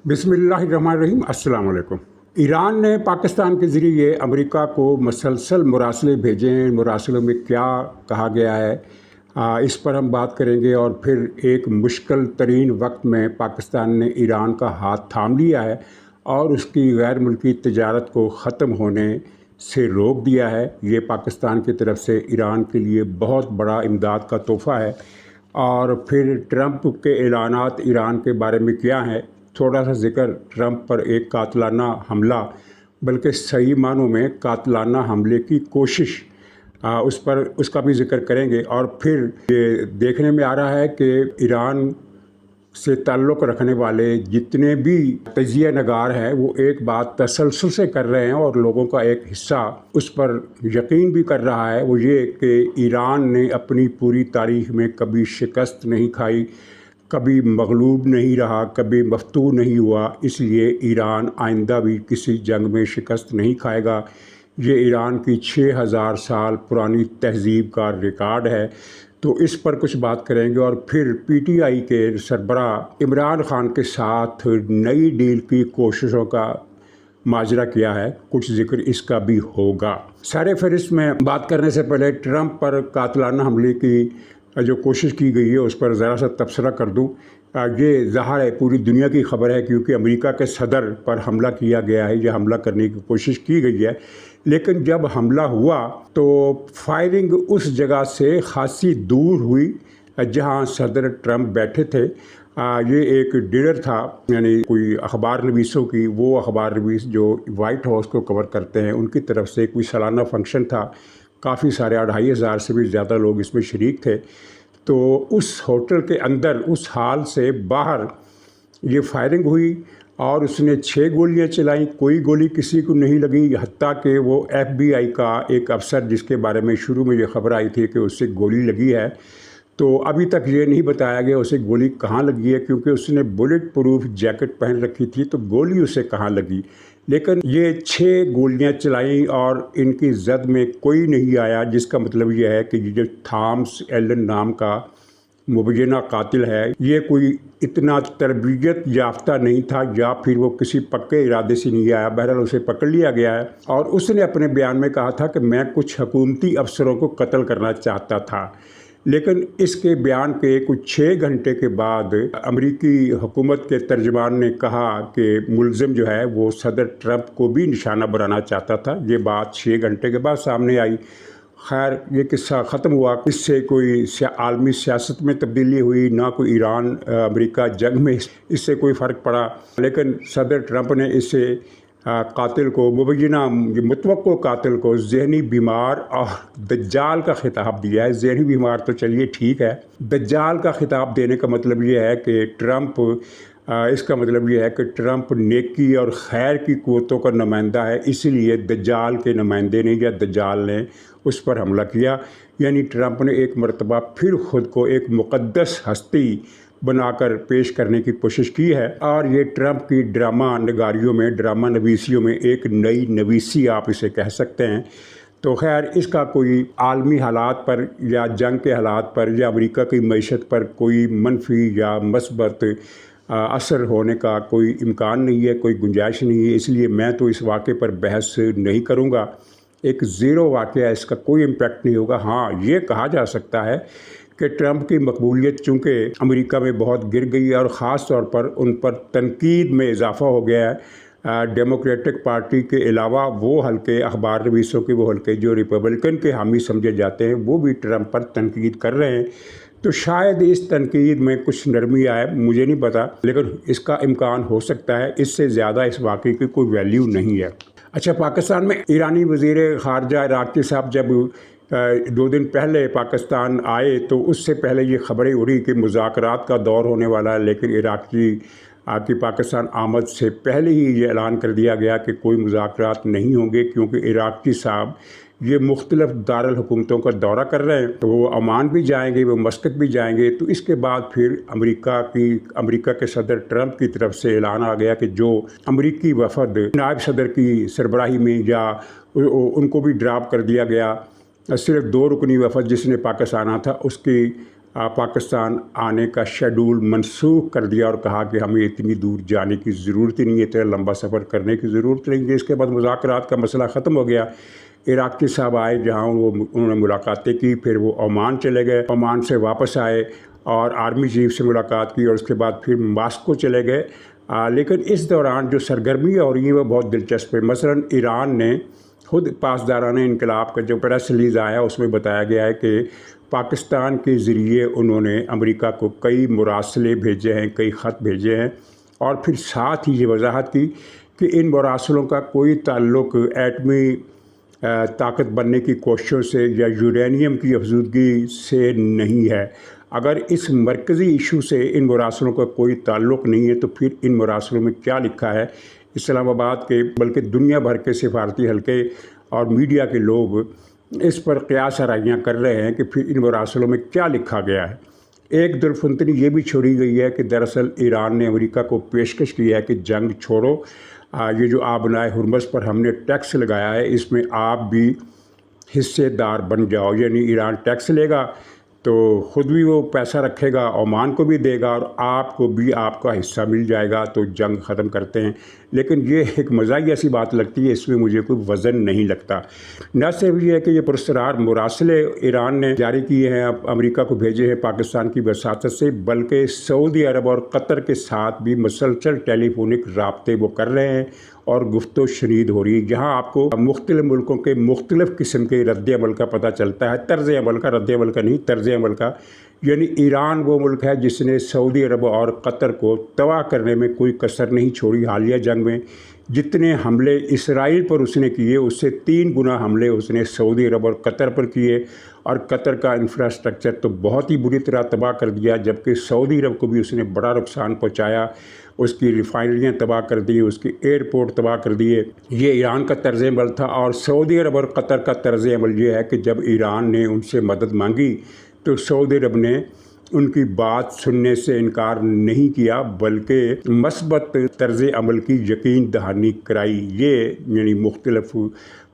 बिस्मिल्लाहिर्रहमानिर्रहीम। अस्सलाम वालेकुम। ईरान ने पाकिस्तान के ज़रिए अमेरिका को मसलसल मुरासले भेजे हैं। मुरासलों में क्या कहा गया है, इस पर हम बात करेंगे। और फिर एक मुश्किल तरीन वक्त में पाकिस्तान ने ईरान का हाथ थाम लिया है और उसकी गैर मुल्की तजारत को ख़त्म होने से रोक दिया है। ये पाकिस्तान की तरफ से ईरान के लिए बहुत बड़ा इमदाद का तोहफ़ा है। और फिर ट्रंप के ऐलानात ईरान के बारे में क्या हैं, थोड़ा सा ज़िक्र ट्रंप पर एक कातलाना हमला, बल्कि सही मानों में कातलाना हमले की कोशिश, उस पर उसका भी ज़िक्र करेंगे। और फिर ये देखने में आ रहा है कि ईरान से ताल्लुक़ रखने वाले जितने भी तजिया नगार हैं वो एक बात तसलसल से कर रहे हैं और लोगों का एक हिस्सा उस पर यकीन भी कर रहा है। वो ये कि ईरान ने अपनी पूरी तारीख़ में कभी शिकस्त नहीं खाई, कभी मगलूब नहीं रहा, कभी मफ्तूह नहीं हुआ, इसलिए ईरान आइंदा भी किसी जंग में शिकस्त नहीं खाएगा। ये ईरान की 6000 साल पुरानी तहज़ीब का रिकॉर्ड है। तो इस पर कुछ बात करेंगे। और फिर पीटीआई के सरबराह इमरान खान के साथ नई डील की कोशिशों का माजरा किया है, कुछ ज़िक्र इसका भी होगा। सारे फहरिस्त में बात करने से पहले ट्रंप पर कातलाना हमले की जो कोशिश की गई है उस पर ज़रा सा तबसरा कर दूँ। ये ज़ाहिर है पूरी दुनिया की खबर है, क्योंकि अमेरिका के सदर पर हमला किया गया है या हमला करने की कोशिश की गई है। लेकिन जब हमला हुआ तो फायरिंग उस जगह से खासी दूर हुई जहां सदर ट्रंप बैठे थे। ये एक डिनर था, यानी कोई अखबार नवीसों की, वो अखबार नवीस जो वाइट हाउस को कवर करते हैं उनकी तरफ से कोई सालाना फंक्शन था। काफ़ी सारे 2500 से भी ज़्यादा लोग इसमें शरीक थे। तो उस होटल के अंदर, उस हाल से बाहर ये फायरिंग हुई और उसने 6 गोलियां चलाई। कोई गोली किसी को नहीं लगी, हत्ता कि वो FBI का एक अफसर जिसके बारे में शुरू में ये खबर आई थी कि उससे गोली लगी है, तो अभी तक ये नहीं बताया गया उसे गोली कहाँ लगी है, क्योंकि उसने बुलेट प्रूफ जैकेट पहन रखी थी, तो गोली उसे कहाँ लगी। लेकिन ये 6 गोलियां चलाई और इनकी जद में कोई नहीं आया, जिसका मतलब ये है कि ये जो थॉमस एलन नाम का मुबैना कातिल है, ये कोई इतना तरबियत याफ्ता नहीं था या फिर वो किसी पक्के इरादे से नहीं आया। बहरहाल उसे पकड़ लिया गया है और उसने अपने बयान में कहा था कि मैं कुछ हुकूमती अफसरों को कत्ल करना चाहता था। लेकिन इसके बयान के कुछ 6 घंटे के बाद अमेरिकी हुकूमत के तर्जमान ने कहा कि मुलजिम जो है वो सदर ट्रंप को भी निशाना बनाना चाहता था। ये बात 6 घंटे के बाद सामने आई। खैर ये किस्सा ख़त्म हुआ, इससे कोई आलमी सियासत में तब्दीली हुई ना, कोई ईरान अमेरिका जंग में इससे कोई फ़र्क पड़ा। लेकिन सदर ट्रंप ने इससे कातिल को, मुबैना मुतवक्को कातिल को ज़हनी बीमार और दज्जाल का खिताब दिया है। ज़हनी बीमार तो चलिए ठीक है, दज्जाल का खिताब देने का मतलब ये है कि ट्रंप, इसका मतलब ये है कि ट्रंप नेकी और खैर की क़ुव्वतों का नुमाइंदा है, इसीलिए दज्जाल के नुमाइंदे ने या दज्जाल ने उस पर हमला किया। यानी ट्रंप ने एक मरतबा फिर ख़ुद को एक मुक़द्दस हस्ती बनाकर पेश करने की कोशिश की है। और ये ट्रंप की ड्रामा नगारियों में, ड्रामा नवीसियों में एक नई नवीसी आप इसे कह सकते हैं। तो खैर इसका कोई आलमी हालात पर या जंग के हालात पर या अमेरिका की मईशत पर कोई मनफी या मस्बत असर होने का कोई इम्कान नहीं है, कोई गुंजाइश नहीं है। इसलिए मैं तो इस वाक़े पर बहस नहीं करूँगा। एक ज़ीरो वाक़या, इसका कोई इम्पैक्ट नहीं होगा। हाँ, ये कहा जा सकता है कि ट्रंप की मकबूलियत चूँकि अमेरिका में बहुत गिर गई है और ख़ास तौर पर उन पर तनकीद में इजाफ़ा हो गया है। डेमोक्रेटिक पार्टी के अलावा वो हल्के, अखबार नवीसों के वो हल्के जो रिपब्लिकन के हामी समझे जाते हैं, वो भी ट्रंप पर तनकीद कर रहे हैं। तो शायद इस तनकीद में कुछ नरमी आए, मुझे नहीं पता, लेकिन इसका इम्कान हो सकता है। इससे ज़्यादा इस वाक़े की कोई वैल्यू नहीं है। अच्छा, पाकिस्तान में ईरानी वज़ीर ख़ारजा इराक़ी साहब जब 2 दिन पहले पाकिस्तान आए तो उससे पहले ये खबरें उड़ी कि मुज़ाकरात का दौर होने वाला है। लेकिन इराक़ी की पाकिस्तान आमद से पहले ही ये ऐलान कर दिया गया कि कोई मुज़ाकरात नहीं होंगे, क्योंकि इराक़ी साहब ये मुख्तलिफ़ दारुल हुकूमतों का दौरा कर रहे हैं। तो वो ओमान भी जाएंगे, वो मस्कत भी जाएंगे। तो इसके बाद फिर अमेरिका के सदर ट्रंप की तरफ से ऐलान आ गया कि जो अमेरिकी वफद नायब सदर की सरबराही में या उनको भी ड्रॉप कर दिया गया। सिर्फ 2 रुकनी वफद जिसने पाकिस्तान आना था उसकी पाकिस्तान आने का शेड्यूल मनसूख कर दिया और कहा कि हमें इतनी दूर जाने की ज़रूरत ही नहीं है, इतना लंबा सफ़र करने की ज़रूरत नहीं है। इसके बाद मुज़ाकरात का मसला ख़त्म हो गया। इराक़ी साहब आए, जहाँ उन्होंने मुलाकातें की, फिर वो ओमान चले गए, ओमान से वापस आए और आर्मी चीफ से मुलाकात की और उसके बाद फिर मास्को चले गए। लेकिन इस दौरान जो सरगर्मियाँ हो रही हैं वो बहुत दिलचस्प है। मसलन ईरान ने खुद पासदाराना इनकलाब का जो प्रेस रिलीज़ आया उसमें बताया गया है कि पाकिस्तान के ज़रिए उन्होंने अमेरिका को कई मुरासले भेजे हैं, कई ख़त भेजे हैं और फिर साथ ही ये वजाहत की कि इन मुरासलों का कोई ताल्लुक़ एटमी ताकत बनने की कोशिशों से या यूरेनियम की अफजूदगी से नहीं है। अगर इस मरकज़ी इशू से इन मुरासलों का कोई ताल्लुक़ नहीं है तो फिर इन मुरासलों में क्या लिखा है? इस्लामाबाद के बल्कि दुनिया भर के सिफारती हलके और मीडिया के लोग इस पर क़यास आराइयाँ कर रहे हैं कि फिर इन मुरासलों में क्या लिखा गया है। एक दुर्फुंतनी ये भी छोड़ी गई है कि दरअसल ईरान ने अमेरिका को पेशकश की है कि जंग छोड़ो, ये जो आबनाए हुर्मज़ पर हमने टैक्स लगाया है इसमें आप भी हिस्सेदार बन जाओ। यानी ईरान टैक्स लेगा तो ख़ुद भी वो पैसा रखेगा, ओमान को भी देगा और आपको भी आपका हिस्सा मिल जाएगा, तो जंग ख़त्म करते हैं। लेकिन ये एक मज़ाक़िया सी बात लगती है, इसमें मुझे कोई वज़न नहीं लगता। न सिर्फ ये है कि ये पुरस्कार मुरासले ईरान ने जारी किए हैं, अमेरिका को भेजे हैं पाकिस्तान की वसातत से, बल्कि सऊदी अरब और कतर के साथ भी मुसलसल टेलीफोनिक राब्ते वो कर रहे हैं और गुफ्तो शनीद हो रही है, जहाँ आपको मुख्तलिफ़ मुल्कों के मुख्तलिफ़ किस्म के रद्द अमल का पता चलता है। तर्ज़ अमल का, रद्द अमल का नहीं, तर्ज़ अमल का। यानी ईरान वो मुल्क है जिसने सऊदी अरब और कतर को तबाह करने में कोई कसर नहीं छोड़ी। हालिया जंग में जितने हमले इसराइल पर उसने किए उससे 3 गुना हमले उसने सऊदी अरब और कतर पर किए, और कतर का इंफ्रास्ट्रक्चर तो बहुत ही बुरी तरह तबाह कर दिया, जबकि सऊदी अरब को भी उसने बड़ा नुकसान पहुँचाया। उसकी रिफाइनरियाँ तबाह कर दी, उसकी एयरपोर्ट तबाह कर दिए। ये ईरान का तर्ज़ अमल था। और सऊदी अरब और कतर का तर्ज़ अमल ये है कि जब ईरान ने उनसे मदद मांगी तो सऊदी अरब ने उनकी बात सुनने से इनकार नहीं किया, बल्कि मस्बत तर्ज़ अमल की यकीन दहानी कराई। ये यानी मुख्तलिफ़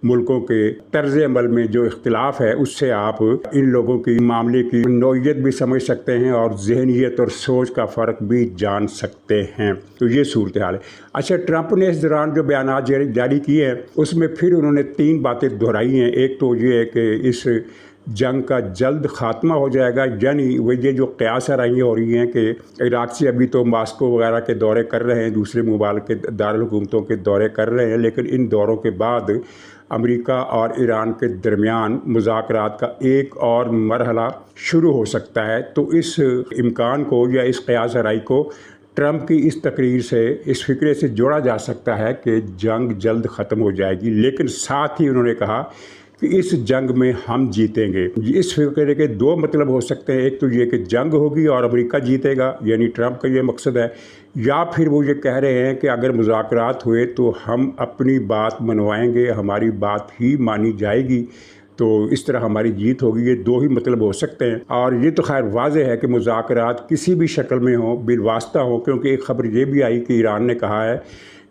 मुल्कों के तर्ज़ अमल में जो इख्तिलाफ़ है उससे आप इन लोगों की मामले की नौइयत भी समझ सकते हैं और जहनीत और सोच का फ़र्क भी जान सकते हैं। तो ये सूरत हाल है। अच्छा, ट्रंप ने इस दौरान जो बयानात जारी किए हैं उसमें फिर उन्होंने 3 बातें दोहराई हैं। एक तो ये है कि इस जंग का जल्द ख़ात्मा हो जाएगा, यानी वो ये जो क़यास आराइयाँ हो रही हैं कि इराक़ से अभी तो मास्को वगैरह के दौरे कर रहे हैं, दूसरे मुमालिक के दारुल-हुकूमतों के दौरे कर रहे हैं, लेकिन इन दौरों के बाद अमेरिका और ईरान के दरमियान मुज़ाकरात का एक और मरहला शुरू हो सकता है। तो इस इम्कान को या इस क़यास आराई को ट्रंप की इस तकरीर से, इस फ़िक्रे से जोड़ा जा सकता है कि जंग जल्द ख़त्म हो जाएगी। लेकिन साथ ही उन्होंने कहा कि इस जंग में हम जीतेंगे। इस फ़िक्रे के 2 मतलब हो सकते हैं। एक तो ये कि जंग होगी और अमेरिका जीतेगा, यानी ट्रंप का ये मकसद है, या फिर वो ये कह रहे हैं कि अगर मुज़ाकरात हुए तो हम अपनी बात मनवाएंगे, हमारी बात ही मानी जाएगी, तो इस तरह हमारी जीत होगी। ये 2 ही मतलब हो सकते हैं। और ये तो खैर वाज़ेह है कि मुज़ाकरात किसी भी शक्ल में हो, बिलवास्ता हो, क्योंकि एक ख़बर ये भी आई कि ईरान ने कहा है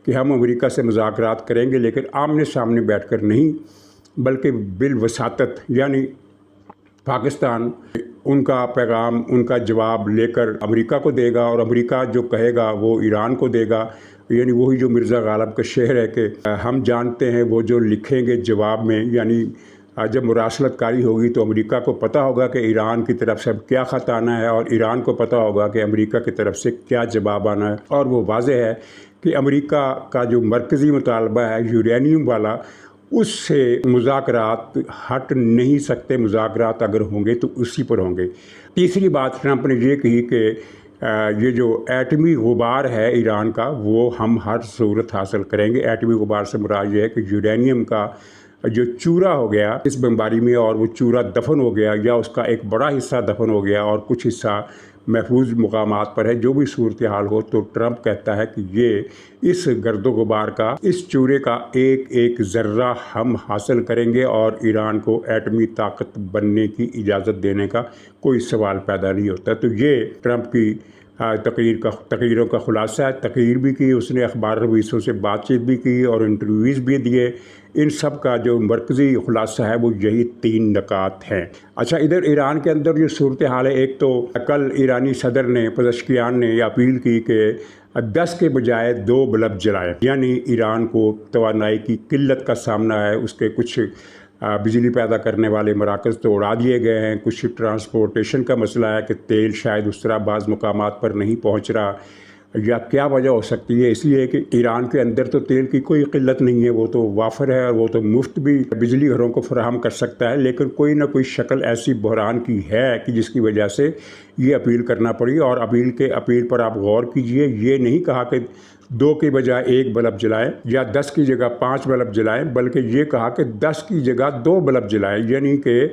कि हम अमेरिका से मुज़ाकरात करेंगे, लेकिन आमने सामने बैठकर नहीं, बल्कि बिलवसातत, यानी पाकिस्तान उनका पैगाम, उनका जवाब लेकर अमेरिका को देगा और अमेरिका जो कहेगा वो ईरान को देगा। यानी वही जो मिर्ज़ा गालिब का शेर है कि हम जानते हैं वो जो लिखेंगे जवाब में, यानी जब मुरासलतकारी होगी तो अमेरिका को पता होगा कि ईरान की तरफ से क्या ख़त आना है और ईरान को पता होगा कि अमेरिका की तरफ से क्या जवाब आना है। और वो वाज़ेह है कि अमेरिका का जो मरकज़ी मुतालबा है यूरेनियम वाला, उससे मुज़ाकरात हट नहीं सकते। मुज़ाकरात अगर होंगे तो उसी पर होंगे। तीसरी बात ट्रंप ने ये कही कि ये जो एटमी गुबार है ईरान का, वो हम हर सूरत हासिल करेंगे। एटमी गुबार से मुराद ये है कि यूरेनियम का जो चूरा हो गया इस बमबारी में, और वो चूरा दफन हो गया या उसका एक बड़ा हिस्सा दफन हो गया और कुछ हिस्सा महफूज मुकामात पर है, जो भी सूरत हाल हो, तो ट्रंप कहता है कि ये इस गर्दो गुबार का, इस चूरे का एक एक ज़र्रा हम हासिल करेंगे और ईरान को एटमी ताकत बनने की इजाज़त देने का कोई सवाल पैदा नहीं होता। तो ये ट्रंप की تقریروں کا خلاصہ ہے، تقریر بھی کی اس نے، اخبار نویسوں سے بات چیت بھی کی اور انٹرویوز بھی دیے۔ ان سب کا جو مرکزی خلاصہ ہے وہ یہی 3 نکات ہیں۔ اچھا، ادھر ایران کے اندر جو صورتحال ہے، ایک تو کل ایرانی صدر نے پزشکیان نے یہ اپیل کی کہ 10 کے بجائے 2 بلب جلائیں، یعنی ایران کو توانائی کی قلت کا سامنا ہے، اس کے کچھ بجلی پیدا کرنے والے مراکز تو اڑا دیے گئے ہیں، کچھ ٹرانسپورٹیشن کا مسئلہ ہے کہ تیل شاید اس طرح بعض مقامات پر نہیں پہنچ رہا، یا کیا وجہ ہو سکتی ہے؟ اس لیے کہ ایران کے اندر تو تیل کی کوئی قلت نہیں ہے، وہ تو وافر ہے اور وہ تو مفت بھی بجلی گھروں کو فراہم کر سکتا ہے، لیکن کوئی نہ کوئی شکل ایسی بحران کی ہے کہ جس کی وجہ سے یہ اپیل کرنا پڑی۔ اور اپیل پر آپ غور کیجئے، یہ نہیں کہا کہ 2 کی بجائے 1 بلب جلائیں یا 10 کی جگہ 5 بلب جلائیں، بلکہ یہ کہا کہ 10 کی جگہ 2 بلب جلائیں، یعنی کہ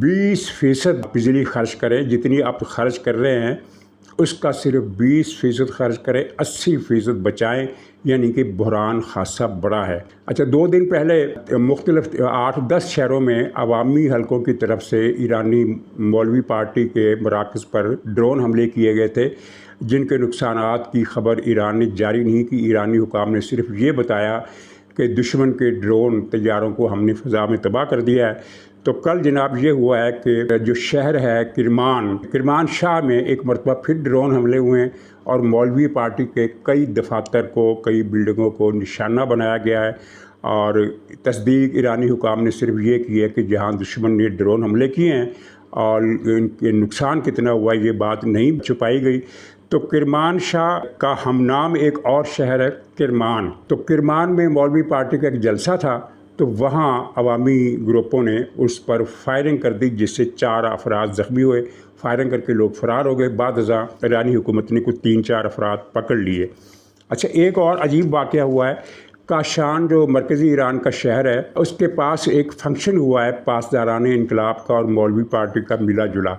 20% بجلی خرچ کریں، جتنی آپ خرچ کر رہے ہیں اس کا صرف 20% خرچ کریں، 80% بچائیں، یعنی کہ بحران خاصا بڑا ہے۔ اچھا، 2 دن پہلے مختلف 8-10 شہروں میں عوامی حلقوں کی طرف سے ایرانی مولوی پارٹی کے مراکز پر ڈرون حملے کیے گئے تھے، جن کے نقصانات کی خبر ایران نے جاری نہیں کی۔ ایرانی حکام نے صرف یہ بتایا کہ دشمن کے ڈرون طیاروں کو ہم نے فضا میں تباہ کر دیا ہے۔ تو کل جناب یہ ہوا ہے کہ جو شہر ہے کرمان شاہ میں ایک مرتبہ پھر ڈرون حملے ہوئے ہیں اور مولوی پارٹی کے کئی دفاتر کو، کئی بلڈنگوں کو نشانہ بنایا گیا ہے، اور تصدیق ایرانی حکام نے صرف یہ کی ہے کہ جہاں دشمن نے ڈرون حملے کیے ہیں اور ان کے نقصان کتنا ہوا یہ بات نہیں چھپائی گئی۔ تو کرمان شاہ کا ہم نام ایک اور شہر ہے کرمان، تو کرمان میں مولوی پارٹی کا ایک جلسہ تھا، تو وہاں عوامی گروپوں نے اس پر فائرنگ کر دی، جس سے 4 افراد زخمی ہوئے۔ فائرنگ کر کے لوگ فرار ہو گئے، بعد ازاں ایرانی حکومت نے کچھ 3-4 افراد پکڑ لیے۔ اچھا، ایک اور عجیب واقعہ ہوا ہے، کاشان جو مرکزی ایران کا شہر ہے، اس کے پاس ایک فنکشن ہوا ہے پاسداران انقلاب کا اور مولوی پارٹی کا ملا جلا۔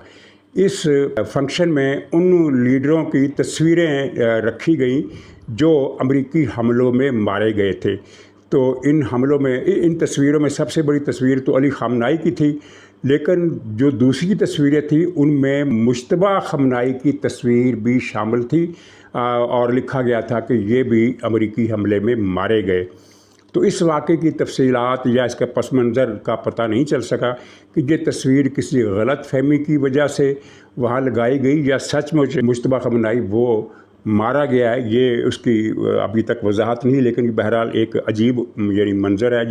اس فنکشن میں ان لیڈروں کی تصویریں رکھی گئیں جو امریکی حملوں میں مارے گئے تھے۔ تو ان تصویروں میں سب سے بڑی تصویر تو علی خامنائی کی تھی، لیکن جو دوسری تصویریں تھیں ان میں مجتبیٰ خامنائی کی تصویر بھی شامل تھی، اور لکھا گیا تھا کہ یہ بھی امریکی حملے میں مارے گئے۔ تو اس واقعے کی تفصیلات یا اس کا پس منظر کا پتہ نہیں چل سکا کہ یہ تصویر کسی غلط فہمی کی وجہ سے وہاں لگائی گئی یا سچ میں مجتبیٰ خامنائی وہ مارا گیا ہے، یہ اس کی ابھی تک وضاحت نہیں، لیکن بہرحال ایک عجیب یعنی منظر ہے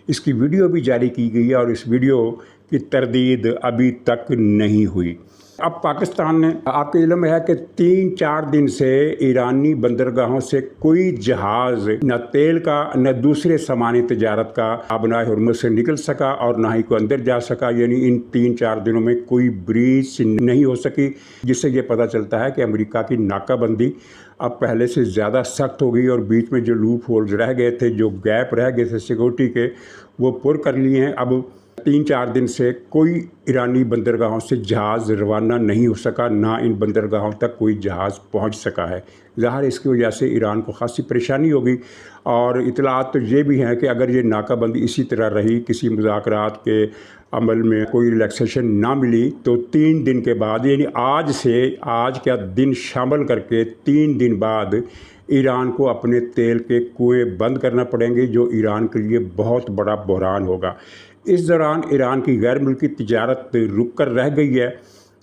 اس کی ویڈیو بھی جاری کی گئی ہے اور اس ویڈیو کی تردید ابھی تک نہیں ہوئی۔ اب پاکستان نے، آپ کے علم میں ہے کہ 3-4 دن سے ایرانی بندرگاہوں سے کوئی جہاز نہ تیل کا نہ دوسرے سامان تجارت کا آبنائے ہرمز سے نکل سکا اور نہ ہی کوئی اندر جا سکا، یعنی ان 3-4 دنوں میں کوئی بریچ نہیں ہو سکی، جس سے یہ پتہ چلتا ہے کہ امریکہ کی ناکہ بندی اب پہلے سے زیادہ سخت ہو گئی، اور بیچ میں جو لوپ ہولز رہ گئے تھے، جو گیپ رہ گئے تھے سیکورٹی کے، وہ پر کر لیے ہیں۔ اب 3-4 دن سے کوئی ایرانی بندرگاہوں سے جہاز روانہ نہیں ہو سکا، نہ ان بندرگاہوں تک کوئی جہاز پہنچ سکا ہے۔ ظاہر اس کی وجہ سے ایران کو خاصی پریشانی ہوگی، اور اطلاعات تو یہ بھی ہیں کہ اگر یہ ناکہ بندی اسی طرح رہی، کسی مذاکرات کے عمل میں کوئی ریلیکسیشن نہ ملی، تو 3 دن کے بعد، یعنی آج کا دن شامل کر کے 3 دن بعد ایران کو اپنے تیل کے کنویں بند کرنا پڑیں گے، جو ایران کے لیے بہت بڑا بحران ہوگا۔ اس دوران ایران کی غیر ملکی تجارت رک کر رہ گئی ہے،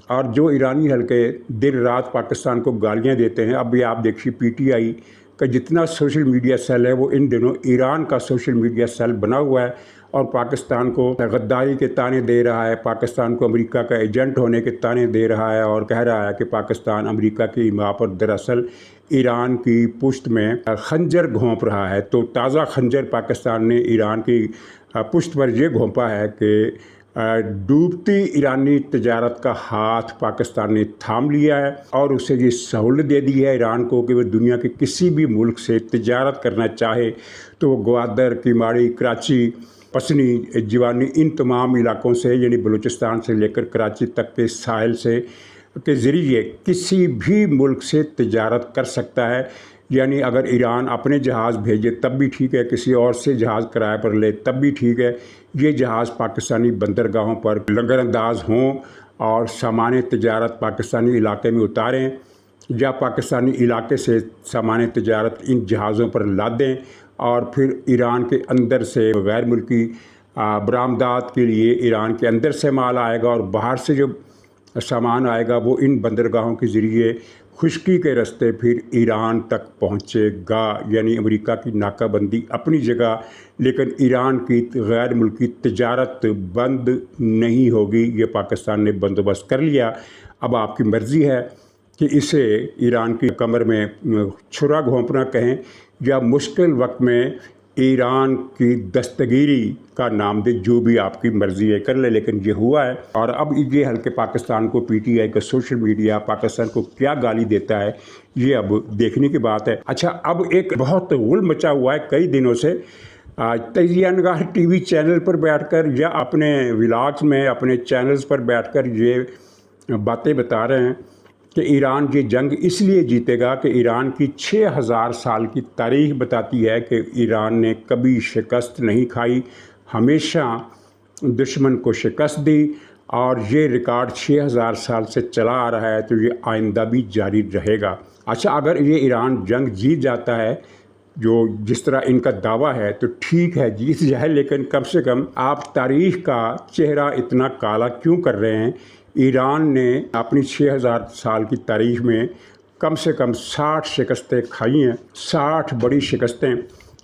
اور جو ایرانی حلقے دن رات پاکستان کو گالیاں دیتے ہیں، اب بھی آپ دیکھیے PTI کا جتنا سوشل میڈیا سیل ہے وہ ان دنوں ایران کا سوشل میڈیا سیل بنا ہوا ہے، اور پاکستان کو غداری کے طعنے دے رہا ہے، پاکستان کو امریکہ کا ایجنٹ ہونے کے طعنے دے رہا ہے، اور کہہ رہا ہے کہ پاکستان امریکہ کی حمایت پر دراصل ایران کی پشت میں خنجر گھونپ رہا ہے۔ تو تازہ خنجر پاکستان نے ایران کی پشت پر یہ گھونپا ہے کہ ڈوبتی ایرانی تجارت کا ہاتھ پاکستان نے تھام لیا ہے، اور اسے یہ سہولت دے دی ہے ایران کو کہ وہ دنیا کے کسی بھی ملک سے تجارت کرنا چاہے تو وہ گوادر، کیماڑی، کراچی، پسنی، جوانی، ان تمام علاقوں سے، یعنی بلوچستان سے لے کر کراچی تک کے ساحل سے کے ذریعے کسی بھی ملک سے تجارت کر سکتا ہے۔ یعنی اگر ایران اپنے جہاز بھیجے تب بھی ٹھیک ہے، کسی اور سے جہاز کرائے پر لے تب بھی ٹھیک ہے، یہ جہاز پاکستانی بندرگاہوں پر لنگر انداز ہوں اور سامان تجارت پاکستانی علاقے میں اتاریں، या पाकिस्तानी इलाके से सामान तजारत इन जहाज़ों पर लादें और फिर ईरान के अंदर से गैर मुल्की बरामदात के लिए ईरान के अंदर से माल आएगा और बाहर से जो सामान आएगा वो इन बंदरगाहों के ज़रिए खुश्की के रास्ते फिर ईरान तक पहुँचेगा। यानी अमेरिका की नाकाबंदी अपनी जगह, लेकिन ईरान की गैर मुल्की तजारत बंद नहीं होगी। ये पाकिस्तान ने बंदोबस्त कर लिया। अब आपकी मर्ज़ी है कि इसे ईरान की कमर में छुरा घोंपना कहें या मुश्किल वक्त में ईरान की दस्तगीरी का नाम दे, जो भी आपकी मर्ज़ी है कर ले, लेकिन ये हुआ है। और अब ये हल्के पाकिस्तान को पीटीआई का सोशल मीडिया पाकिस्तान को क्या गाली देता है, ये अब देखने की बात है। अच्छा, अब एक बहुत गुल मचा हुआ है कई दिनों से, तजिया निगाह टीवी चैनल पर बैठकर या अपने व्लॉग्स में अपने चैनल्स पर बैठकर ये बातें बता रहे हैं कि ईरान ये जंग इसलिए जीतेगा कि ईरान की 6000 साल की तारीख बताती है कि ईरान ने कभी शिकस्त नहीं खाई, हमेशा दुश्मन को शिकस्त दी, और ये रिकॉर्ड 6000 साल से चला आ रहा है, तो ये आइंदा भी जारी रहेगा। अच्छा, अगर ये ईरान जंग जीत जाता है, जो जिस तरह इनका दावा है, तो ठीक है जीत जाए, लेकिन कम से कम आप तारीख़ का चेहरा इतना काला क्यों कर रहे हैं? ईरान ने अपनी 6000 साल की तारीख़ में कम से कम 60 शिकस्तें खाई हैं, 60 बड़ी शिकस्तें।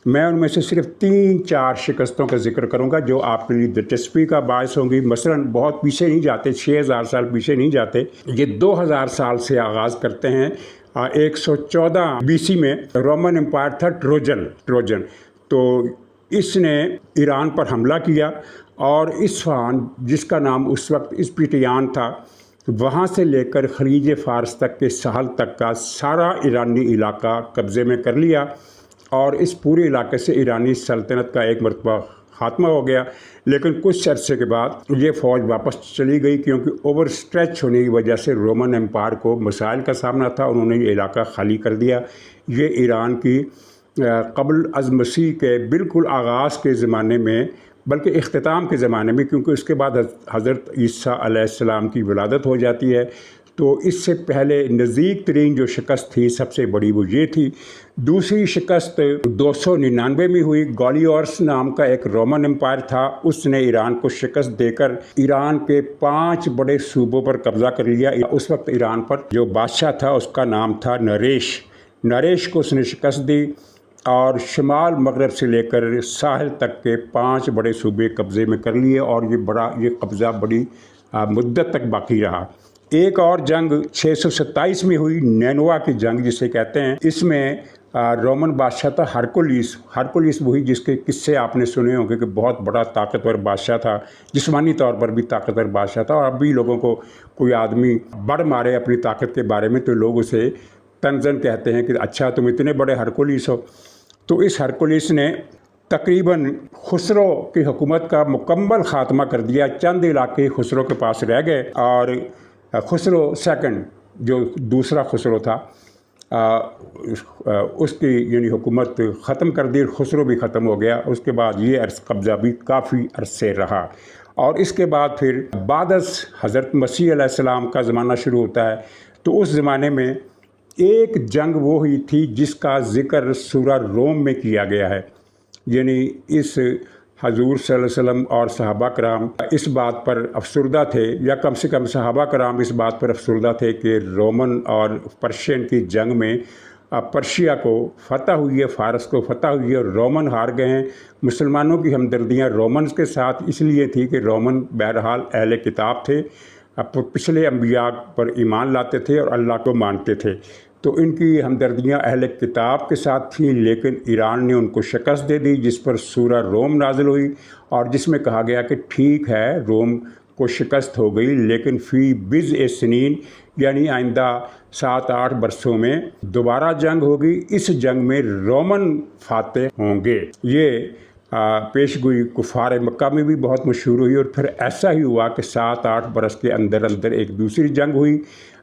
मैं उनमें से सिर्फ 3-4 शिकस्तों का जिक्र करूंगा जो आपके लिए दिलचस्पी का बायस होंगी। मसलन बहुत पीछे नहीं जाते, 6000 साल पीछे नहीं जाते, ये 2000 साल से आगाज़ करते हैं। 114 BC में रोमन एम्पायर था ट्रोजन, तो इसने ईरान पर हमला किया और इस्फहान, जिसका नाम उस वक्त इस्पिटियान था, वहाँ से लेकर खलीज फ़ारस तक के साहल तक का सारा ईरानी इलाका कब्ज़े में कर लिया और इस पूरे इलाके से ईरानी सल्तनत का एक मरतबा ख़ात्मा हो गया। लेकिन कुछ अरसे के बाद ये फ़ौज वापस चली गई, क्योंकि ओवर स्ट्रेच होने की वजह से रोमन एम्पायर को मसाइल का सामना था, उन्होंने ये इलाका खाली कर दिया। ये ईरान की क़ब्ल अज़ मसीह के बिल्कुल आगाज़ के ज़माने में, बल्कि इख्तिताम के ज़माने में, क्योंकि उसके बाद हज़रत ईसा अलैहिस्सलाम की विलादत हो जाती है, तो इससे पहले नज़दीक तरीन जो शिकस्त थी सबसे बड़ी वो ये थी। दूसरी शिकस्त 299 में हुई। गॉलियर्स नाम का एक रोमन एम्पायर था, उसने ईरान को शिकस्त देकर ईरान के 5 बड़े सूबों पर कब्ज़ा कर लिया। उस वक्त ईरान पर जो बादशाह था उसका नाम था नरेश को उसने शिकस्त दी और शुमाल मगरब से लेकर साहिल तक के 5 बड़े सूबे कब्ज़े में कर लिए, और ये कब्ज़ा बड़ी मुद्दत तक बाकी रहा। एक और जंग 627 में हुई, नैनवा की जंग जिसे कहते हैं। इसमें रोमन बादशाह था हरकुलिस, वही जिसके किस्से आपने सुने होंगे कि बहुत बड़ा ताकतवर बादशाह था, जिस्मानी तौर पर भी ताकतवर बादशाह था। और अब भी लोगों को कोई आदमी बड़ मारे अपनी ताकत के बारे में तो लोग उसे तंजन कहते हैं कि अच्छा तुम इतने बड़े हरकुलिस हो। तो इस हरकुलिस ने तकरीबन खुसरो की हुकूमत का मुकम्मल ख़ात्मा कर दिया। चंद इलाके खुसरो के पास रह गए और खुसरो सेकंड, जो दूसरा खुसरो था, उसकी यानी हुकूमत ख़त्म कर दी, खुसरो भी ख़त्म हो गया। उसके बाद ये कब्ज़ा भी काफ़ी अरसे रहा। और इसके बाद फिर बादस हज़रत मसीह अलैहिस्सलाम का ज़माना शुरू होता है। तो उस ज़माने में एक जंग वो हुई थी जिसका ज़िक्र सूरा रोम में किया गया है। यानी इस हजूर सल्लल्लाहु अलैहि वसल्लम और सहाबा कराम इस बात पर अफसरदा थे, या कम से कम सहाबा कराम इस बात पर अफसरदा थे कि रोमन और पर्शियन की जंग में पर्शिया को फ़तह हुई है, फ़ारस को फ़तह हुई है और रोमन हार गए हैं। मुसलमानों की हमदर्दियाँ रोमन्स के साथ इसलिए थी कि रोमन बहरहाल अहले किताब थे, पिछले अंबिया पर ईमान लाते थे और अल्लाह को मानते थे, तो इनकी हमदर्दियाँ अहले किताब के साथ थीं। लेकिन ईरान ने उनको शिकस्त दे दी, जिस पर सूरा रोम नाज़िल हुई और जिसमें कहा गया कि ठीक है रोम को शिकस्त हो गई, लेकिन फ़ी बिज़ ए सनीन, यानी आइंदा 7-8 बरसों में दोबारा जंग होगी। इस जंग में रोमन फातेह होंगे। ये पेशगोई कुफ़ार मक्का में भी बहुत मशहूर हुई। और फिर ऐसा ही हुआ कि 7-8 बरस के अंदर अंदर एक दूसरी जंग हुई,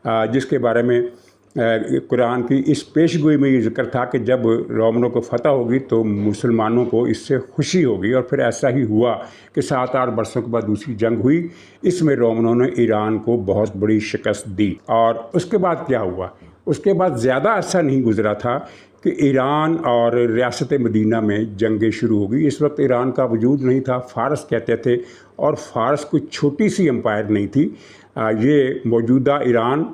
जिसके बारे में कुरान की इस पेशगोई में ये ज़िक्र था कि जब रोमनों को फ़तह होगी तो मुसलमानों को इससे खुशी होगी। और फिर ऐसा ही हुआ कि 7-8 बरसों के बाद दूसरी जंग हुई। इसमें रोमनों ने ईरान को बहुत बड़ी शिकस्त दी। और उसके बाद क्या हुआ, उसके बाद ज़्यादा अरसा नहीं गुजरा था कि ईरान और रियासत मदीना में जंगें शुरू हो गई। इस वक्त ईरान का वजूद नहीं था, फ़ारस कहते थे, और फ़ारस कोई छोटी सी एम्पायर नहीं थी। ये मौजूदा ईरान,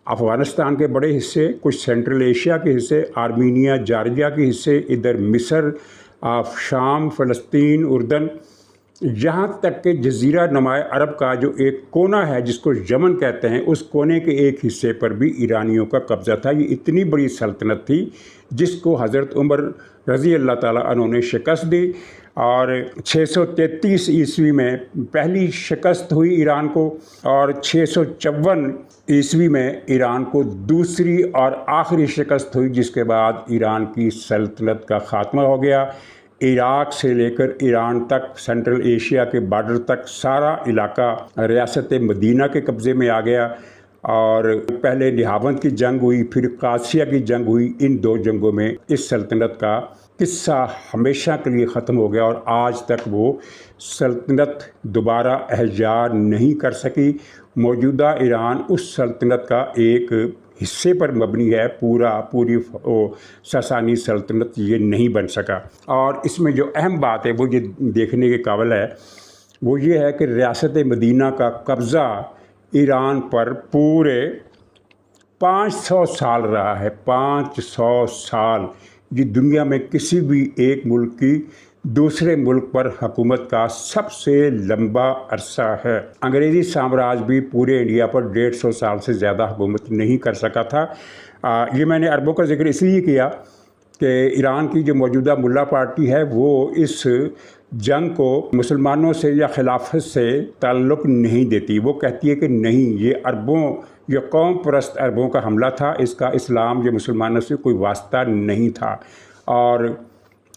अफ़गानिस्तान के बड़े हिस्से, कुछ सेंट्रल एशिया के हिस्से, आर्मीनिया, जॉर्जिया के हिस्से, इधर मिस्र, शाम, फ़लस्तीन, उर्दन, यहाँ तक कि जज़ीरा नुमाए अरब का जो एक कोना है जिसको यमन कहते हैं, उस कोने के एक हिस्से पर भी ईरानियों का कब्ज़ा था। ये इतनी बड़ी सल्तनत थी जिसको हज़रत उमर रज़ी अल्लाह ताला अन्हु ने शिकस्त दी, और 633 ईस्वी में पहली शिकस्त हुई ईरान को, और 654 ईस्वी में ईरान को दूसरी और आखिरी शिकस्त हुई, जिसके बाद ईरान की सल्तनत का ख़ात्मा हो गया। इराक़ से लेकर ईरान तक, सेंट्रल एशिया के बॉर्डर तक सारा इलाका रियासत मदीना के कब्ज़े में आ गया। और पहले निहावंद की जंग हुई, फिर कासिया की जंग हुई। इन दो जंगों में इस सल्तनत का किस्सा हमेशा के लिए ख़त्म हो गया, और आज तक वो सल्तनत दोबारा एहया नहीं कर सकी। मौजूदा ईरान उस सल्तनत का एक हिस्से पर मबनी है, पूरी ससानी सल्तनत ये नहीं बन सका। और इसमें जो अहम बात है वो ये देखने के काबिल है, वो ये है कि रियासत मदीना का कब्ज़ा ईरान पर पूरे 500 साल रहा है। 500 साल ये दुनिया में किसी भी एक मुल्क की दूसरे मुल्क पर हुकूमत का सबसे लंबा अरसा है। अंग्रेज़ी साम्राज्य भी पूरे इंडिया पर 150 साल से ज़्यादा हुकूमत नहीं कर सका था। ये मैंने अरबों का जिक्र इसलिए किया कि ईरान की जो मौजूदा मुल्ला पार्टी है वो इस जंग को मुसलमानों से या खिलाफत से ताल्लुक़ नहीं देती। वो कहती है कि नहीं, ये अरबों, ये कौम परस्त अरबों का हमला था, इसका इस्लाम या मुसलमानों से कोई वास्ता नहीं था। और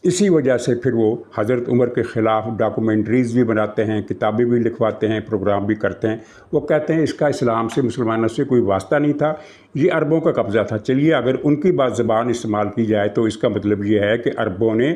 इसी वजह से फिर वो हज़रत उमर के ख़िलाफ़ डॉक्यूमेंट्रीज़ भी बनाते हैं, किताबें भी लिखवाते हैं, प्रोग्राम भी करते हैं। वो कहते हैं इसका इस्लाम से, मुसलमानों से कोई वास्ता नहीं था, ये अरबों का कब्ज़ा था। चलिए, अगर उनकी बात ज़बान इस्तेमाल की जाए तो इसका मतलब ये है कि अरबों ने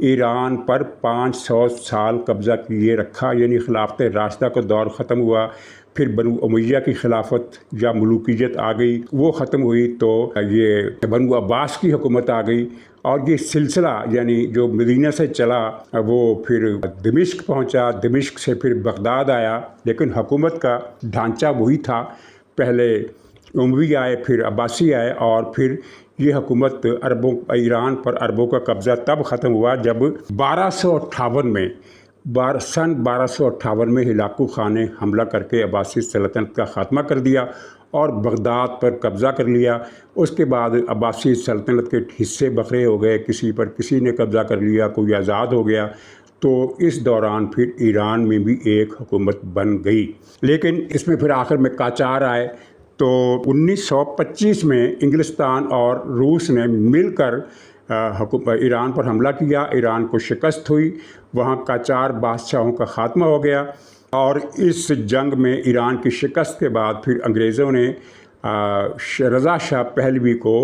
ईरान पर 500 साल कब्ज़ा किए रखा, यानी खिलाफत राशिदा का दौर ख़त्म हुआ। फिर बनु उमैया की खिलाफत या मलूकियत आ गई, वो ख़त्म हुई तो ये बनु अब्बास की हुकूमत आ गई, और ये सिलसिला यानी जो मदीना से चला वो फिर दमिश्क पहुंचा, दमिश्क से फिर बगदाद आया, लेकिन हुकूमत का ढांचा वही था। पहले उमवी आए, फिर अब्बासी आए, और फिर ये हुकूमत ईरान पर अरबों का कब्ज़ा तब ख़त्म हुआ जब 1258 में सन 1258 में हिलाकू खान ने हमला करके अब्बासी सल्तनत का ख़ात्मा कर दिया और बगदाद पर कब्ज़ा कर लिया। उसके बाद अब्बासी सल्तनत के हिस्से बखरे हो गए, किसी ने कब्ज़ा कर लिया, कोई आज़ाद हो गया। तो इस दौरान फिर ईरान में भी एक हुकूमत बन गई। लेकिन इसमें फिर आखिर में काचार आए। तो 1925 में इंग्लिस्तान और रूस ने मिलकर ईरान पर हमला किया, ईरान को शिकस्त हुई, वहाँ काचार बादशाहों का ख़ात्मा हो गया। और इस जंग में ईरान की शिकस्त के बाद फिर अंग्रेज़ों ने रज़ा शाह पहलवी को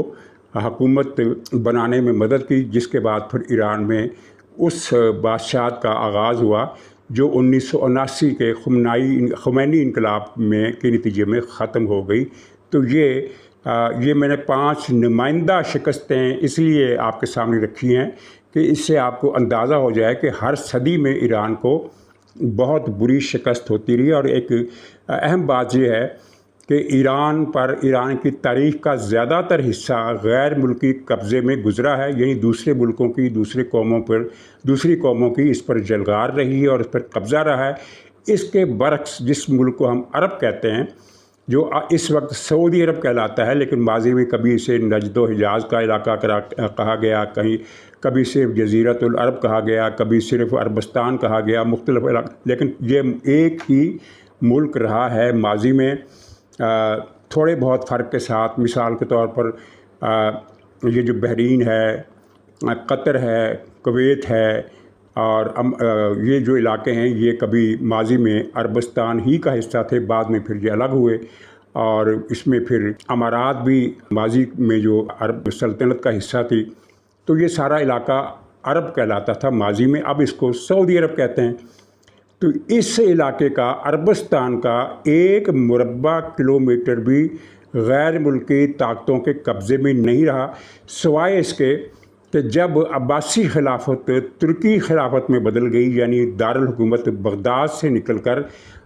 हुकूमत बनाने में मदद की, जिसके बाद फिर ईरान में उस बादशाहत का आगाज़ हुआ जो 1979 के खुमैनी इनकलाब में के नतीजे में ख़त्म हो गई। तो ये मैंने 5 नुमाइंदा शिकस्तें इसलिए आपके सामने रखी हैं कि इससे आपको अंदाज़ा हो जाए कि हर सदी में ईरान को बहुत बुरी शिकस्त होती रही। और एक अहम बात यह है कि ईरान की तारीख़ का ज़्यादातर हिस्सा गैर मुल्की कब्ज़े में गुज़रा है, यानी दूसरे मुल्कों की, दूसरी कौमों की इस पर जलगार रही है और इस पर कब्ज़ा रहा है। इसके बरक्स जिस मुल्क को हम अरब कहते हैं, जो इस वक्त सऊदी अरब कहलाता है, लेकिन माजी में कभी इसे नजदो हिजाज़ का इलाका कहा गया, कभी सिर्फ जज़ीरतुल अरब कहा गया, कभी सिर्फ अरबस्तान कहा गया, मुख्तलिफ इलाक़े, लेकिन ये एक ही मुल्क रहा है माजी में, थोड़े बहुत फ़र्क के साथ। मिसाल के तौर पर ये जो बहरीन है, कतर है, कुवैत है, और ये जो इलाके हैं ये कभी माजी में अरबस्तान ही का हिस्सा थे, बाद में फिर ये अलग हुए। और इसमें फिर अमारात भी माजी में जो अरब सल्तनत का हिस्सा थी। तो ये सारा इलाका अरब कहलाता था माजी में, अब इसको सऊदी अरब कहते हैं। तो इस इलाके का, अरबस्तान का 1 मुरब्बा किलोमीटर भी غیر ملکی طاقتوں کے قبضے میں نہیں رہا، سوائے اس کے کہ جب عباسی خلافت ترکی خلافت میں بدل گئی، یعنی دارالحکومت بغداد سے نکل کر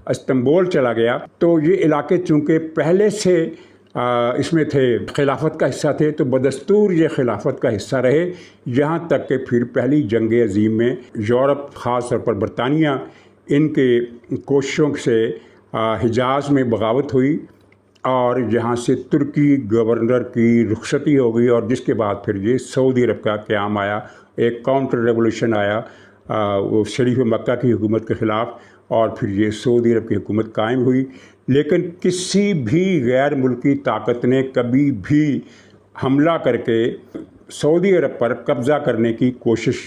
استنبول چلا گیا، تو یہ علاقے چونکہ پہلے سے اس میں تھے، خلافت کا حصہ تھے، تو بدستور یہ خلافت کا حصہ رہے، یہاں تک کہ پھر پہلی جنگ عظیم میں یورپ، خاص طور پر برطانیہ، ان کے کوششوں سے حجاز میں بغاوت ہوئی اور یہاں سے ترکی گورنر کی رخصتی ہو گئی، اور جس کے بعد پھر یہ سعودی عرب کا قیام آیا، ایک کاؤنٹر ریولوشن آیا وہ شریف مکہ کی حکومت کے خلاف، اور پھر یہ سعودی عرب کی حکومت قائم ہوئی۔ لیکن کسی بھی غیر ملکی طاقت نے کبھی بھی حملہ کر کے سعودی عرب پر قبضہ کرنے کی کوشش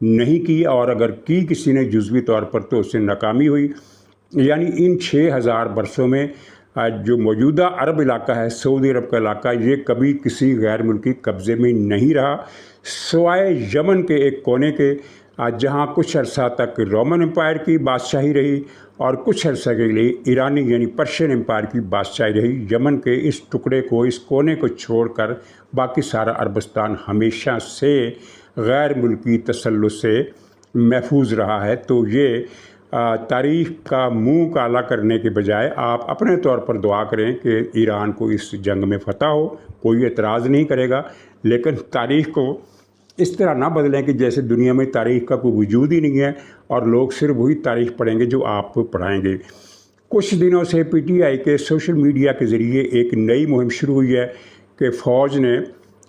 نہیں کی، اور اگر کی کسی نے جزوی طور پر تو اس سے ناکامی ہوئی۔ یعنی ان 6000 برسوں میں جو موجودہ عرب علاقہ ہے، سعودی عرب کا علاقہ، یہ کبھی کسی غیر ملکی قبضے میں نہیں رہا، سوائے یمن کے ایک کونے کے، جہاں کچھ عرصہ تک رومن امپائر کی بادشاہی رہی اور کچھ عرصہ کے لیے ایرانی یعنی پرشین امپائر کی بادشاہی رہی۔ یمن کے اس ٹکڑے کو، اس کونے کو چھوڑ کر باقی سارا عربستان ہمیشہ سے غیر ملکی تسلط سے محفوظ رہا ہے۔ تو یہ تاریخ کا منہ کالا کرنے کے بجائے آپ اپنے طور پر دعا کریں کہ ایران کو اس جنگ میں فتح ہو، کوئی اعتراض نہیں کرے گا، لیکن تاریخ کو اس طرح نہ بدلیں کہ جیسے دنیا میں تاریخ کا کوئی وجود ہی نہیں ہے اور لوگ صرف وہی تاریخ پڑھیں گے جو آپ پڑھائیں گے۔ کچھ دنوں سے پی ٹی آئی کے سوشل میڈیا کے ذریعے ایک نئی مہم شروع ہوئی ہے کہ فوج نے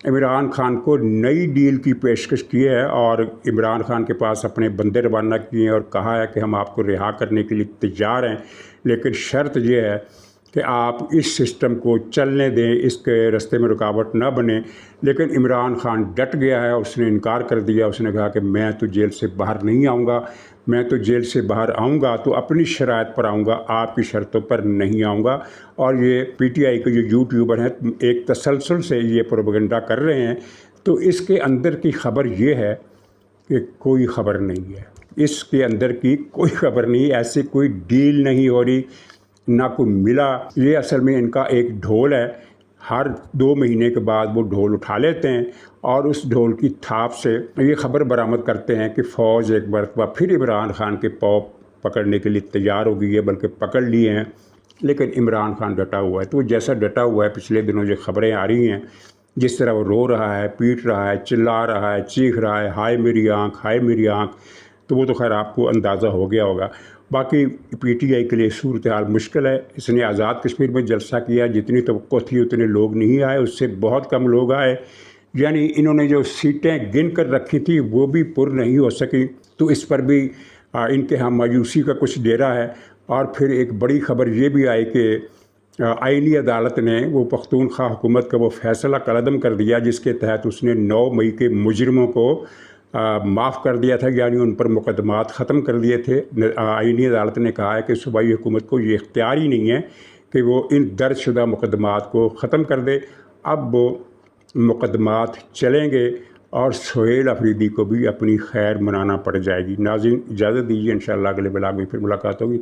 عمران خان کو نئی ڈیل کی پیشکش کی ہے، اور عمران خان کے پاس اپنے بندے روانہ کیے ہیں اور کہا ہے کہ ہم آپ کو رہا کرنے کے لیے تیار ہیں، لیکن شرط یہ ہے کہ آپ اس سسٹم کو چلنے دیں، اس کے رستے میں رکاوٹ نہ بنے۔ لیکن عمران خان ڈٹ گیا ہے، اس نے انکار کر دیا، اس نے کہا کہ میں تو جیل سے باہر نہیں آؤں گا، میں تو جیل سے باہر آؤں گا تو اپنی شرائط پر آؤں گا، آپ کی شرطوں پر نہیں آؤں گا۔ اور یہ پی ٹی آئی کے جو یوٹیوبر ہیں ایک تسلسل سے یہ پروپیگنڈا کر رہے ہیں، تو اس کے اندر کی خبر یہ ہے کہ کوئی خبر نہیں ہے، اس کے اندر کی کوئی خبر نہیں، ایسی کوئی ڈیل نہیں ہو رہی، نہ کوئی ملا۔ یہ اصل میں ان کا ایک ڈھول ہے، ہر 2 مہینے کے بعد وہ ڈھول اٹھا لیتے ہیں اور اس ڈھول کی تھاپ سے یہ خبر برآمد کرتے ہیں کہ فوج ایک مرتبہ پھر عمران خان کے پاؤں پکڑنے کے لیے تیار ہو گئی ہے، بلکہ پکڑ لیے ہیں، لیکن عمران خان ڈٹا ہوا ہے۔ تو وہ جیسا ڈٹا ہوا ہے، پچھلے دنوں جو خبریں آ رہی ہیں، جس طرح وہ رو رہا ہے، پیٹ رہا ہے، چلا رہا ہے، چیخ رہا ہے، ہائے میری آنکھ، ہائے میری آنکھ، تو وہ تو خیر آپ کو اندازہ ہو گیا ہوگا۔ باقی پی ٹی آئی کے لیے صورتحال مشکل ہے۔ اس نے آزاد کشمیر میں جلسہ کیا، جتنی توقع تھی اتنے لوگ نہیں آئے، اس سے بہت کم لوگ آئے، یعنی انہوں نے جو سیٹیں گن کر رکھی تھی وہ بھی پر نہیں ہو سکی، تو اس پر بھی ان کے ہاں مایوسی کا کچھ ڈیرا ہے۔ اور پھر ایک بڑی خبر یہ بھی آئی کہ آئینی عدالت نے وہ پختونخوا حکومت کا وہ فیصلہ کالعدم کر دیا جس کے تحت اس نے 9 مئی کے مجرموں کو معاف کر دیا تھا، یعنی ان پر مقدمات ختم کر دیے تھے۔ آئینی عدالت نے کہا ہے کہ صوبائی حکومت کو یہ اختیار ہی نہیں ہے کہ وہ ان درج شدہ مقدمات کو ختم کر دے۔ اب وہ مقدمات چلیں گے اور سہیل افریدی کو بھی اپنی خیر منانا پڑ جائے گی۔ ناظرین اجازت دیجیے، انشاءاللہ اگلے بلاگ میں پھر ملاقات ہوگی۔